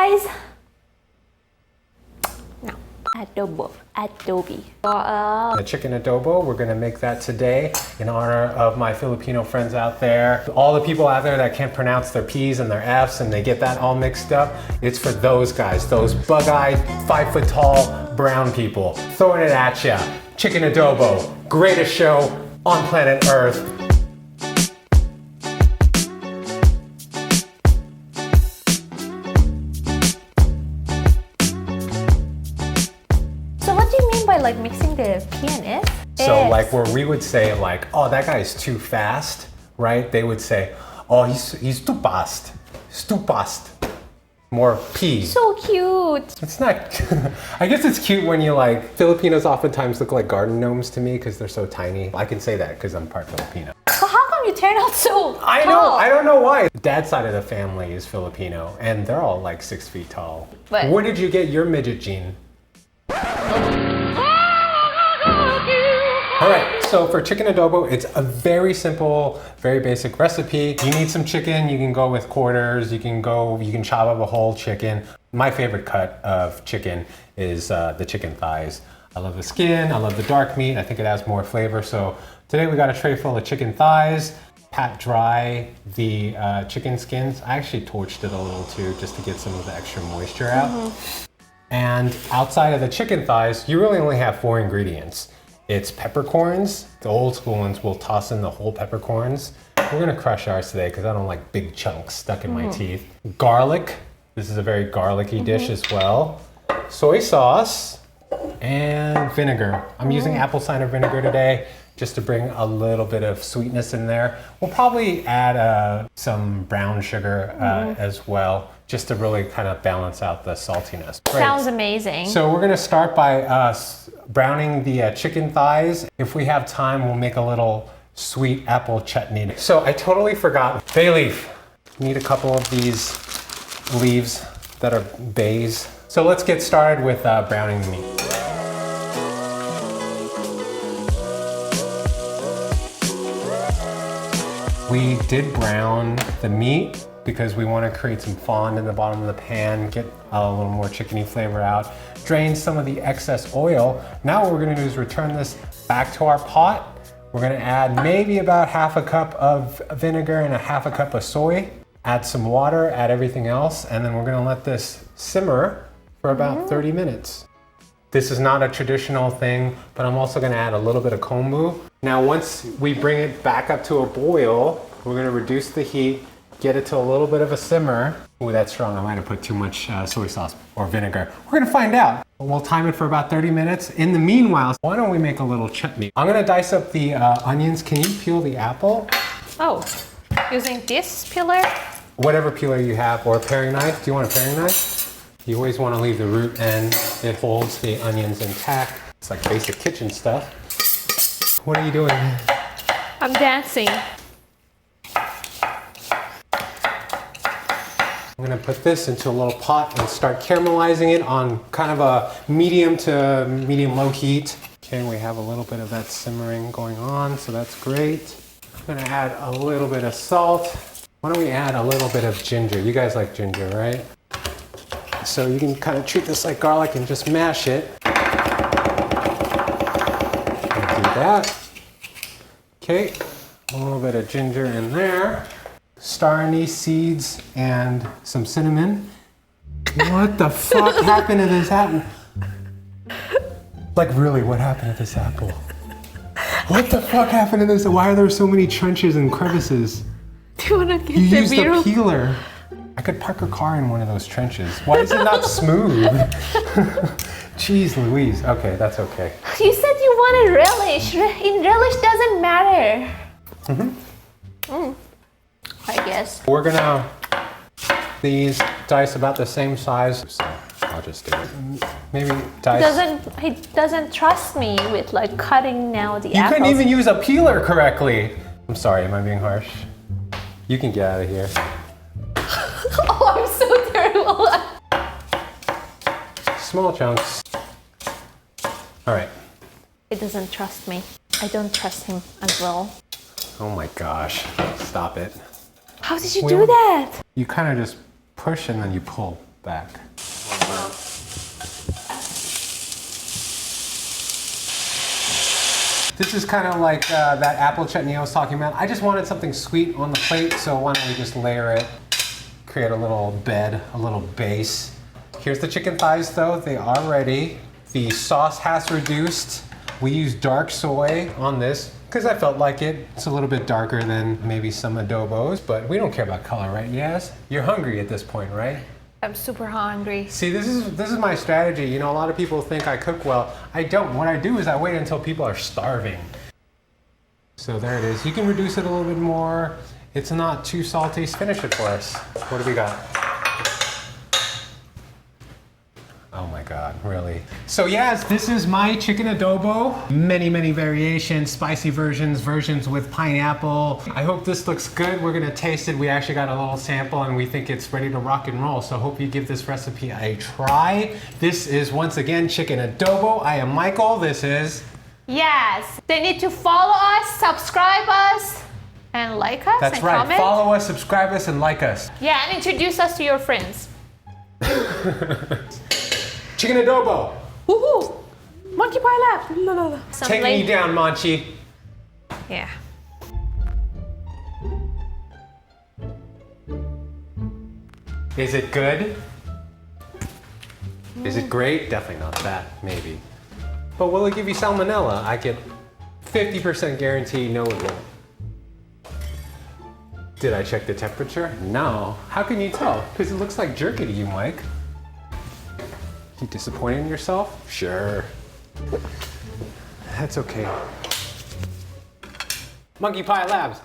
guys. No, adobo. The chicken adobo, we're gonna make that today in honor of my Filipino friends out there. All the people out there that can't pronounce their P's and their F's and they get that all mixed up, it's for those guys, those bug-eyed, 5 foot tall, brown people. Throwing it at ya. Chicken adobo, greatest show on planet Earth. Like mixing the P and F? So like where we would say like, oh, that guy is too fast, right? They would say, oh, he's too fast. He's too fast. More P. So cute. It's not, I guess it's cute when you like, Filipinos oftentimes look like garden gnomes to me because they're so tiny. I can say that because I'm part Filipino. So how come you turn out so tall? I know, I don't know why. Dad's side of the family is Filipino and they're all like 6 feet tall. But where did you get your midget gene? All right, so for chicken adobo, it's a very simple, very basic recipe. You need some chicken, you can go with quarters, you can chop up a whole chicken. My favorite cut of chicken is the chicken thighs. I love the skin, I love the dark meat, I think it adds more flavor. So today we got a tray full of chicken thighs, pat dry the chicken skins. I actually torched it a little too, just to get some of the extra moisture out. And outside of the chicken thighs, you really only have 4 ingredients. It's peppercorns. The old school ones will toss in the whole peppercorns. We're gonna crush ours today because I don't like big chunks stuck in my teeth. Garlic. This is a very garlicky dish as well. Soy sauce and vinegar. I'm using apple cider vinegar today just to bring a little bit of sweetness in there. We'll probably add some brown sugar as well, just to really kind of balance out the saltiness. Great. Sounds amazing. So we're gonna start by browning the chicken thighs. If we have time, we'll make a little sweet apple chutney. So I totally forgot. Bay leaf. Need a couple of these leaves that are bays. So let's get started with browning the meat. We did brown the meat because we want to create some fond in the bottom of the pan, get a little more chickeny flavor out, drain some of the excess oil. Now what we're gonna do is return this back to our pot. We're gonna add maybe about half a cup of vinegar and a half a cup of soy, add some water, add everything else, and then we're gonna let this simmer for about 30 minutes. This is not a traditional thing, but I'm also gonna add a little bit of kombu. Now once we bring it back up to a boil, we're gonna reduce the heat, get it to a little bit of a simmer. Ooh, that's strong. I might have put too much soy sauce or vinegar. We're gonna find out. We'll time it for about 30 minutes. In the meanwhile, why don't we make a little chutney? I'm gonna dice up the onions. Can you peel the apple? Oh, using this peeler? Whatever peeler you have, or a paring knife. Do you want a paring knife? You always wanna leave the root end. It holds the onions intact. It's like basic kitchen stuff. What are you doing? I'm dancing. I'm gonna put this into a little pot and start caramelizing it on kind of a medium to medium low heat. Okay, we have a little bit of that simmering going on, so that's great. I'm gonna add a little bit of salt. Why don't we add a little bit of ginger? You guys like ginger, right? So you can kind of treat this like garlic and just mash it. Do that. Okay, a little bit of ginger in there. Star anise seeds and some cinnamon. What the fuck happened to this apple? Like really, what happened to this apple? What the fuck happened to this? Why are there so many trenches and crevices? Do you wanna get You the used a B-roll? peeler. I could park a car in one of those trenches. Why is it not smooth? Jeez Louise. Okay, that's okay. You said you wanted relish. Relish doesn't matter. I guess. We're gonna these dice about the same size, so I'll just do it. Maybe dice. He doesn't trust me with like cutting now the You apples. couldn't even use a peeler correctly. I'm sorry, am I being harsh? You can get out of here. Oh, I'm so terrible. Small chunks. All right. He doesn't trust me. I don't trust him as well. Oh my gosh, stop it. How did you do that? You kind of just push and then you pull. back. This is kind of like that apple chutney I was talking about. I just wanted something sweet on the plate, so why don't we just layer it, create a little bed, a little base. Here's the chicken thighs though, they are ready. The sauce has reduced. We use dark soy on this because I felt like it. It's a little bit darker than maybe some adobos, but we don't care about color, right? Yes? You're hungry at this point, right? I'm super hungry. See, this is my strategy. You know, a lot of people think I cook well. I don't. What I do is I wait until people are starving. So there it is. You can reduce it a little bit more. It's not too salty. Finish it for us. What do we got? Oh my God, really? So yes, this is my chicken adobo. Many, many variations, spicy versions, versions with pineapple. I hope this looks good. We're gonna taste it. We actually got a little sample and we think it's ready to rock and roll. So hope you give this recipe a try. This is once again chicken adobo. I am Michael, this is... Yes, they need to follow us, subscribe us, and like us. That's and right, comment. follow us, subscribe us, and like us. Yeah, and introduce us to your friends. Chicken adobo. Woohoo! Monkey pie lab. Take me down, Manchi. Yeah. Is it good? Is it great? Definitely not that, maybe. But will it give you salmonella? I can 50% guarantee no it won't. Did I check the temperature? No. How can you tell? Because it looks like jerky to you, Mike. You disappointed in yourself? Sure. That's okay. Monkey Pie Labs.